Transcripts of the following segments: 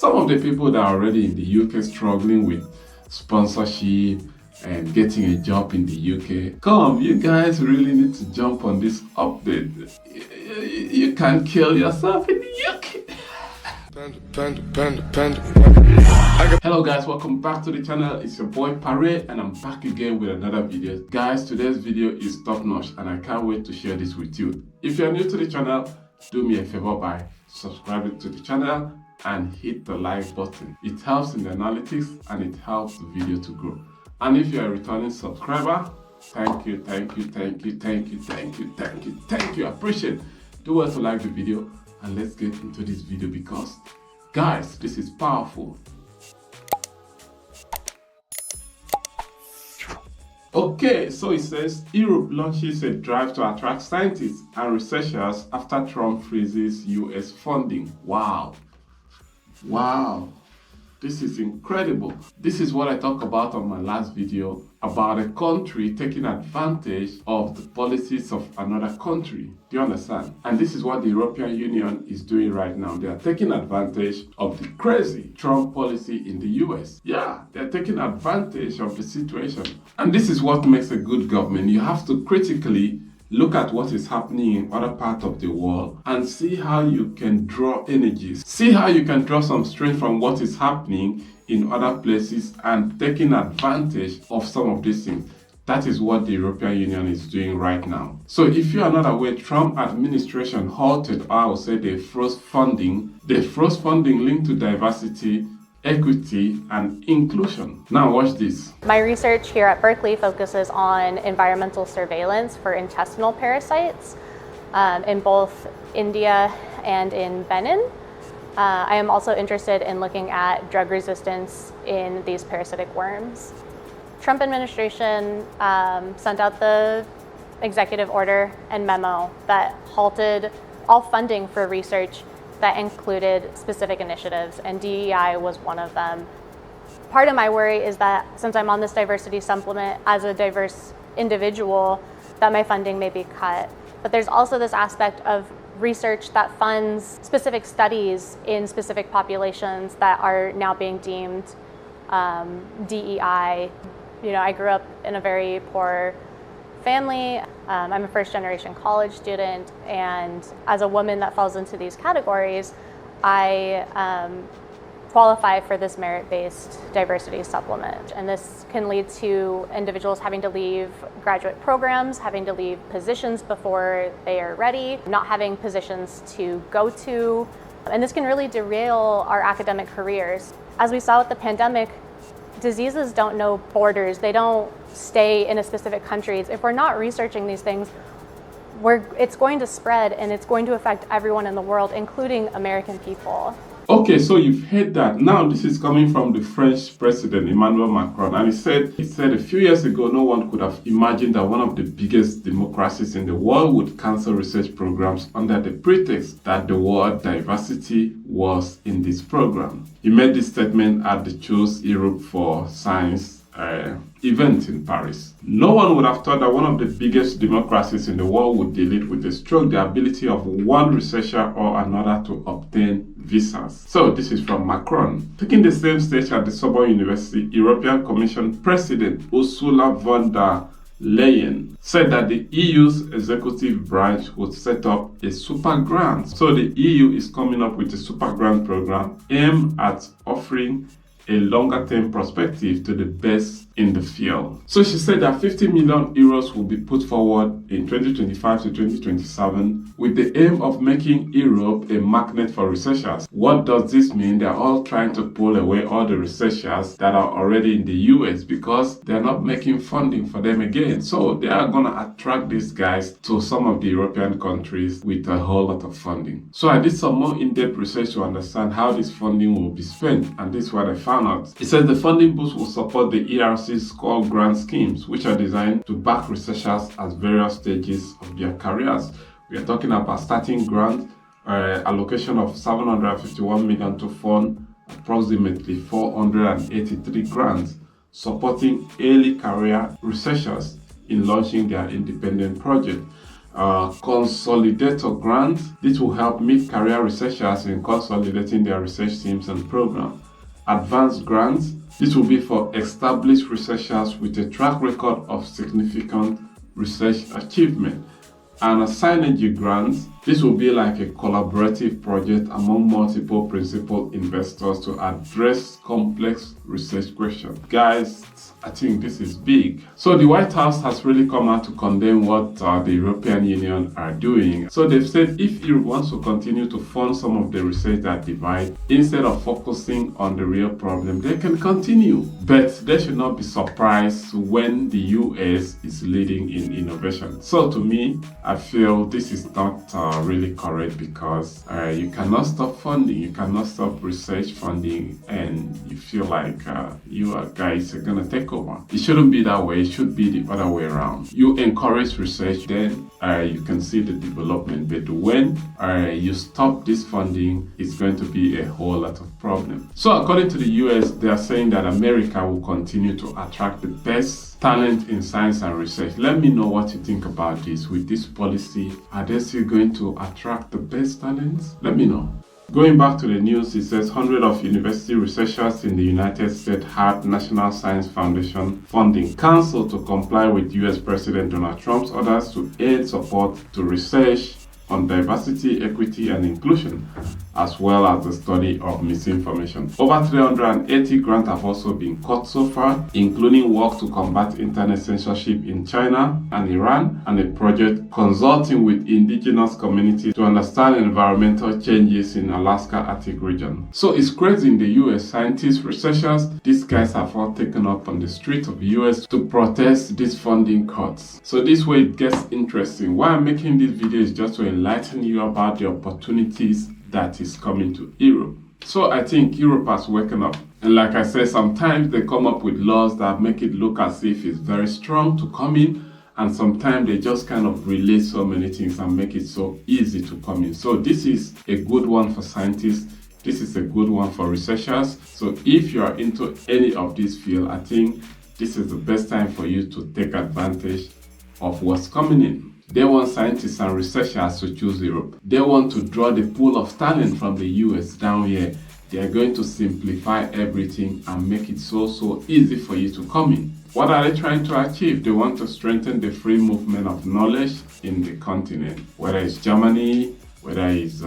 Some of the people that are already in the UK struggling with sponsorship and getting a job in the UK, come, you guys really need to jump on this update. You can't kill yourself in the UK. Hello guys, welcome back to the channel. It's your boy Pare and I'm back again with another video. Guys, today's video is top notch and I can't wait to share this with you. If you're new to the channel, do me a favor by subscribing to the channel and hit the like button. It helps in the analytics and it helps the video to grow. And if you're a returning subscriber, thank you. I appreciate it. Do well to like the video and let's get into this video because guys, this is powerful. Okay, so it says Europe launches a drive to attract scientists and researchers after Trump freezes US funding. Wow, this is incredible. This is what I talked about on my last video about a country taking advantage of the policies of another country. Do you understand? And this is what the European Union is doing right now. They are taking advantage of the crazy Trump policy in the US. Yeah, they're taking advantage of the situation. And this is what makes a good government. You have to critically look at what is happening in other parts of the world and see how you can draw energies. See how you can draw some strength from what is happening in other places and taking advantage of some of these things. That is what the European Union is doing right now. So if you are not aware, Trump administration halted, or I would say they froze funding. They froze funding linked to diversity, equity, and inclusion. Now watch this. My research here at Berkeley focuses on environmental surveillance for intestinal parasites in both India and in Benin. I am also interested in looking at drug resistance in these parasitic worms. Trump administration sent out the executive order and memo that halted all funding for research that included specific initiatives, and DEI was one of them. Part of my worry is that since I'm on this diversity supplement as a diverse individual, that my funding may be cut. But there's also this aspect of research that funds specific studies in specific populations that are now being deemed DEI. You know, I grew up in a very poor family. I'm a first-generation college student, and as a woman that falls into these categories, I qualify for this merit-based diversity supplement. And this can lead to individuals having to leave graduate programs, having to leave positions before they are ready, not having positions to go to, and this can really derail our academic careers. As we saw with the pandemic, diseases don't know borders. They don't stay in a specific country. If we're not researching these things, it's going to spread and it's going to affect everyone in the world, including American people. Okay, so you've heard that. Now this is coming from the French president, Emmanuel Macron, and he said a few years ago, no one could have imagined that one of the biggest democracies in the world would cancel research programs under the pretext that the word diversity was in this program. He made this statement at the Choose Europe for Science event in Paris. No one would have thought that one of the biggest democracies in the world would delete with a stroke the ability of one researcher or another to obtain visas. So this is from Macron. Taking the same stage at the Sorbonne University, European Commission President Ursula von der Leyen said that the EU's executive branch would set up a super grant. So the EU is coming up with a super grant program aimed at offering a longer-term perspective to the best in the field. So she said that 50 million euros will be put forward in 2025 to 2027 with the aim of making Europe a magnet for researchers. What does this mean? They're all trying to pull away all the researchers that are already in the US because they're not making funding for them again. So they are going to attract these guys to some of the European countries with a whole lot of funding. So I did some more in-depth research to understand how this funding will be spent, and this is what I found out. It says the funding boost will support the ERC's core grant schemes, which are designed to back researchers at various stages of their careers. We are talking about starting grant, allocation of 751 million to fund approximately 483 grants, supporting early career researchers in launching their independent project. Consolidator grants. This will help mid-career researchers in consolidating their research teams and programs. Advanced grants. This will be for established researchers with a track record of significant research achievement. And a synergy grants. This will be like a collaborative project among multiple principal investors to address complex research questions. Guys, I think this is big. So the White House has really come out to condemn what the European Union are doing. So they've said if Europe wants to continue to fund some of the research that divide, instead of focusing on the real problem, they can continue. But they should not be surprised when the US is leading in innovation. So to me, I feel this is not really correct, because you cannot stop funding, you cannot stop research funding, and you feel like you guys are gonna take over. It shouldn't be that way. It should be the other way around. You encourage research, then you can see the development. But when you stop this funding, it's going to be a whole lot of problems. So according to the US, they are saying that America will continue to attract the best talent in science and research. Let me know what you think about this. With this policy, are they still going to attract the best talents? Let me know. Going back to the news, it says hundreds of university researchers in the United States had National Science Foundation funding cancelled to comply with US President Donald Trump's orders to aid support to research on diversity, equity, and inclusion, as well as the study of misinformation. Over 380 grants have also been cut so far, including work to combat internet censorship in China and Iran, and a project consulting with indigenous communities to understand environmental changes in Alaska Arctic region. So it's crazy in the US. Scientists, researchers, these guys have all taken up on the streets of the US to protest these funding cuts. So this way it gets interesting. Why I'm making this video is just to enlighten you about the opportunities that is coming to Europe. So I think Europe has woken up. And like I said, sometimes they come up with laws that make it look as if it's very strong to come in, and sometimes they just kind of relate so many things and make it so easy to come in. So this is a good one for scientists. This is a good one for researchers. So if you are into any of these fields, I think this is the best time for you to take advantage of what's coming in. They want scientists and researchers to choose Europe. They want to draw the pool of talent from the US down here. They are going to simplify everything and make it so easy for you to come in. What are they trying to achieve? They want to strengthen the free movement of knowledge in the continent. Whether it's Germany, whether it's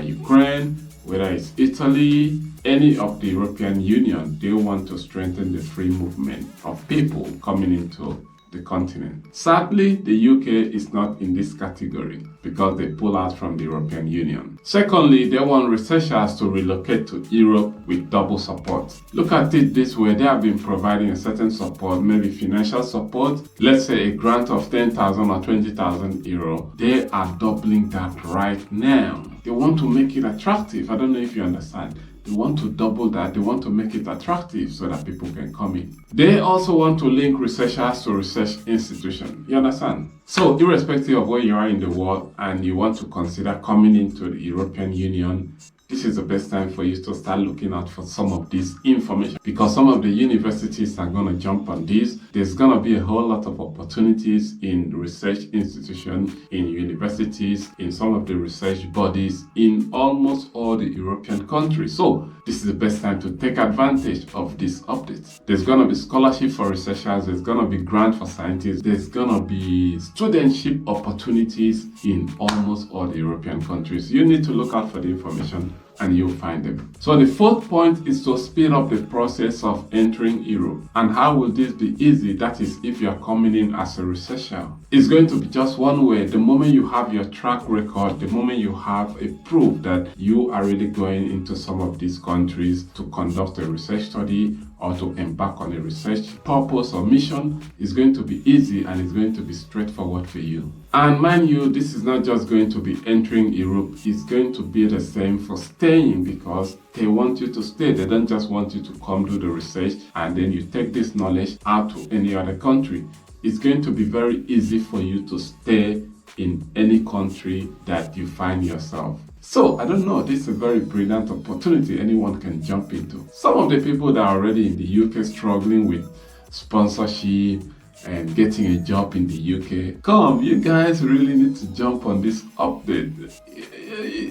Ukraine, whether it's Italy, any of the European Union, they want to strengthen the free movement of people coming into the continent. Sadly, the UK is not in this category because they pull out from the European Union. Secondly, they want researchers to relocate to Europe with double support. Look at it this way: they have been providing a certain support, maybe financial support, let's say a grant of 10,000 or 20,000 euro. They are doubling that right now. They want to make it attractive. I don't know if you understand. They want to double that. They want to make it attractive so that people can come in. They also want to link researchers to research institutions. You understand? So irrespective of where you are in the world and you want to consider coming into the European Union, this is the best time for you to start looking out for some of this information, because some of the universities are going to jump on this. There's going to be a whole lot of opportunities in research institutions, in universities, in some of the research bodies, in almost all the European countries. So this is the best time to take advantage of these updates. There's going to be scholarship for researchers. There's going to be grant for scientists. There's going to be studentship opportunities in almost all the European countries. You need to look out for the information and you'll find them. So the fourth point is to speed up the process of entering Europe. And how will this be easy? That is, if you are coming in as a researcher. It's going to be just one way. The moment you have your track record, the moment you have a proof that you are really going into some of these countries to conduct a research study or to embark on a research purpose or mission, it's going to be easy and it's going to be straightforward for you. And mind you, this is not just going to be entering Europe, it's going to be the same for staying, because they want you to stay. They don't just want you to come do the research and then you take this knowledge out to any other country. It's going to be very easy for you to stay in any country that you find yourself. So, I don't know, this is a very brilliant opportunity anyone can jump into. Some of the people that are already in the UK struggling with sponsorship and getting a job in the UK. Come, you guys really need to jump on this update.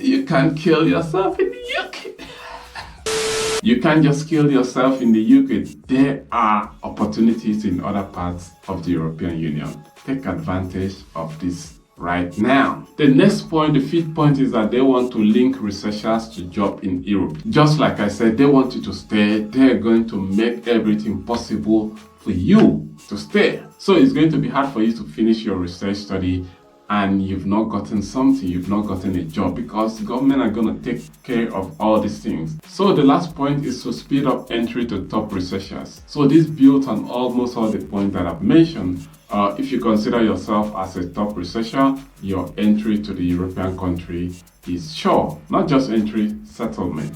You can't kill yourself in the UK. You can't just kill yourself in the UK. There are opportunities in other parts of the European Union. Take advantage of this right now. The next point, the fifth point, is that they want to link researchers to jobs in Europe. Just like I said, they want you to stay. They're going to make everything possible for you to stay. So it's going to be hard for you to finish your research study and you've not gotten something, you've not gotten a job, because the government are going to take care of all these things. So the last point is to speed up entry to top researchers. So this builds on almost all the points that I've mentioned. If you consider yourself as a top researcher, your entry to the European country is sure. Not just entry, settlement.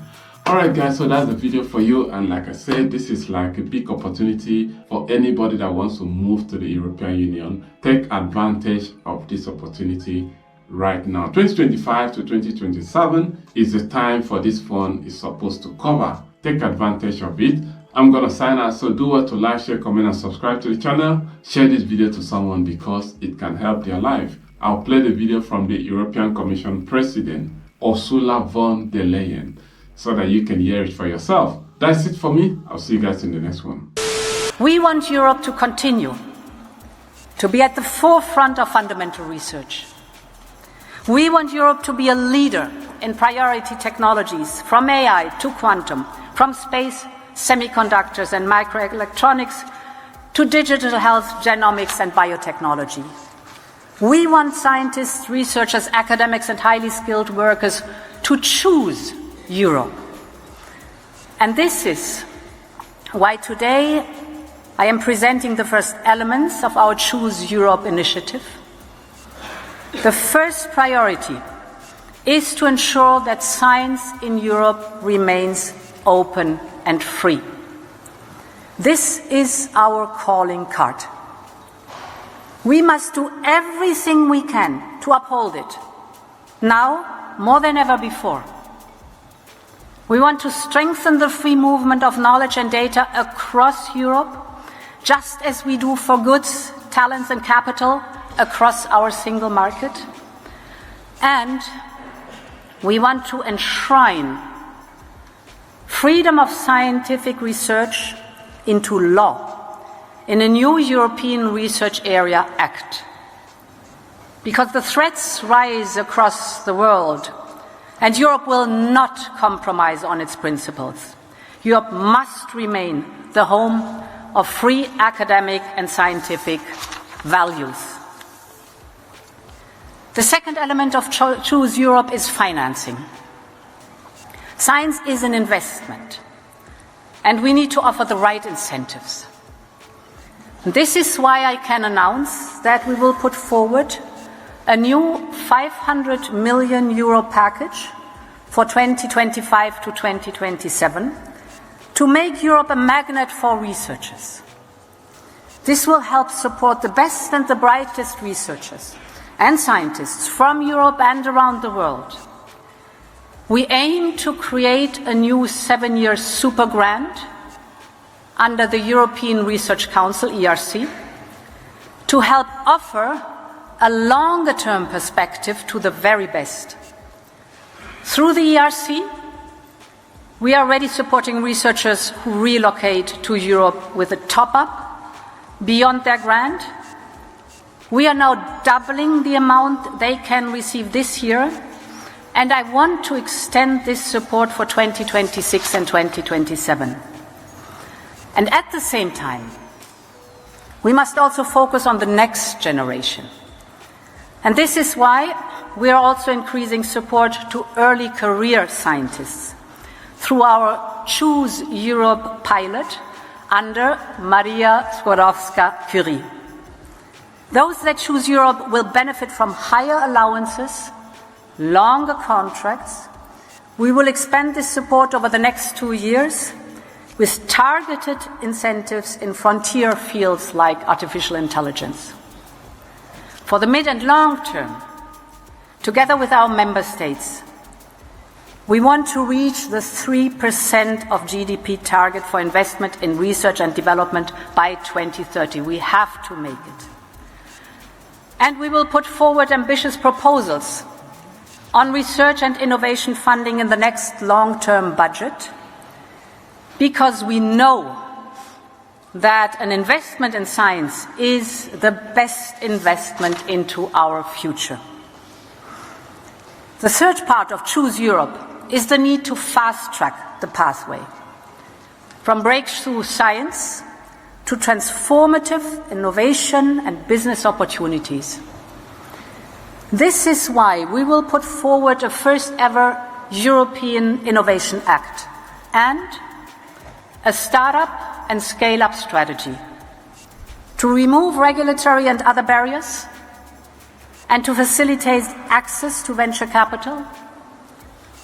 Alright guys, so that's the video for you, and like I said, this is like a big opportunity for anybody that wants to move to the European Union. Take advantage of this opportunity right now. 2025 to 2027 is the time for this fund is supposed to cover. Take advantage of it. I'm gonna sign out, so do what to like, share, comment and subscribe to the channel. Share this video to someone because it can help their life. I'll play the video from the European Commission President, Ursula von der Leyen, so that you can hear it for yourself. That's it for me. I'll see you guys in the next one. We want Europe to continue to be at the forefront of fundamental research. We want Europe to be a leader in priority technologies, from AI to quantum, from space, semiconductors and microelectronics to digital health, genomics and biotechnology. We want scientists, researchers, academics and highly skilled workers to choose Europe. And this is why today I am presenting the first elements of our Choose Europe initiative. The first priority is to ensure that science in Europe remains open and free. This is our calling card. We must do everything we can to uphold it, now more than ever before. We want to strengthen the free movement of knowledge and data across Europe, just as we do for goods, talents and capital across our single market. And we want to enshrine freedom of scientific research into law in a new European Research Area Act. Because the threats rise across the world, and Europe will not compromise on its principles. Europe must remain the home of free academic and scientific values. The second element of Choose Europe is financing. Science is an investment, and we need to offer the right incentives. This is why I can announce that we will put forward a new 500 million euro package for 2025 to 2027 to make Europe a magnet for researchers. This will help support the best and the brightest researchers and scientists from Europe and around the world. We aim to create a new 7-year super grant under the European Research Council, ERC, to help offer a longer-term perspective to the very best. Through the ERC, we are already supporting researchers who relocate to Europe with a top-up beyond their grant. We are now doubling the amount they can receive this year, and I want to extend this support for 2026 and 2027. And at the same time, we must also focus on the next generation. And this is why we are also increasing support to early career scientists through our Choose Europe pilot under Maria Skłodowska-Curie. Those that choose Europe will benefit from higher allowances, longer contracts. We will expand this support over the next 2 years with targeted incentives in frontier fields like artificial intelligence. For the mid and long term, together with our member states, We want to reach the 3% of GDP target for investment in research and development by 2030. We have to make it. And we will put forward ambitious proposals on research and innovation funding in the next long-term budget, because we know that an investment in science is the best investment into our future. The third part of Choose Europe is the need to fast-track the pathway from breakthrough science to transformative innovation and business opportunities. This is why we will put forward a first-ever European Innovation Act and a startup and scale-up strategy to remove regulatory and other barriers and to facilitate access to venture capital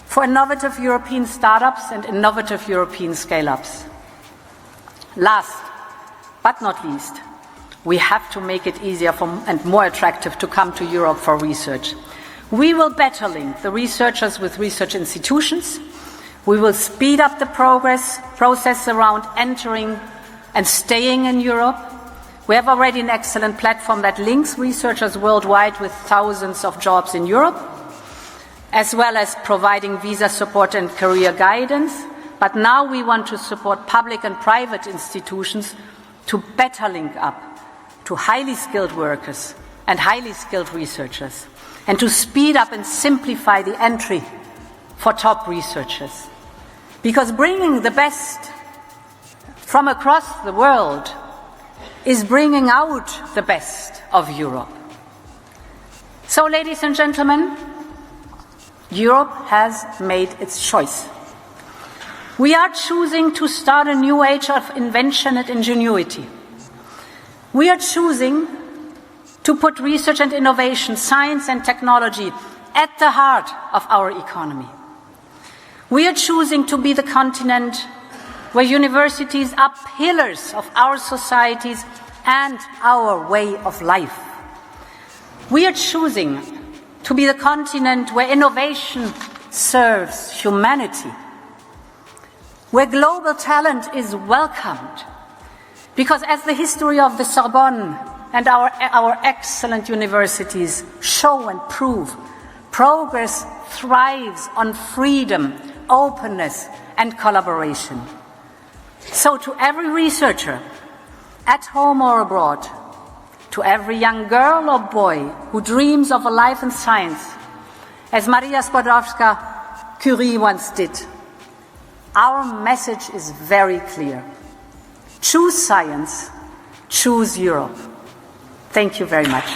for innovative European startups and innovative European scale-ups. Last but not least, we have to make it easier and more attractive to come to Europe for research. We will better link the researchers with research institutions. We will speed up the process around entering and staying in Europe. We have already an excellent platform that links researchers worldwide with thousands of jobs in Europe, as well as providing visa support and career guidance. But now we want to support public and private institutions to better link up to highly skilled workers and highly skilled researchers, and to speed up and simplify the entry for top researchers. Because bringing the best from across the world is bringing out the best of Europe. So, ladies and gentlemen, Europe has made its choice. We are choosing to start a new age of invention and ingenuity. We are choosing to put research and innovation, science and technology at the heart of our economy. We are choosing to be the continent where universities are pillars of our societies and our way of life. We are choosing to be the continent where innovation serves humanity, where global talent is welcomed. Because as the history of the Sorbonne and our excellent universities show and prove, progress thrives on freedom, openness, and collaboration. So to every researcher, at home or abroad, to every young girl or boy who dreams of a life in science, as Maria Skłodowska-Curie once did, our message is very clear. Choose science, choose Europe. Thank you very much.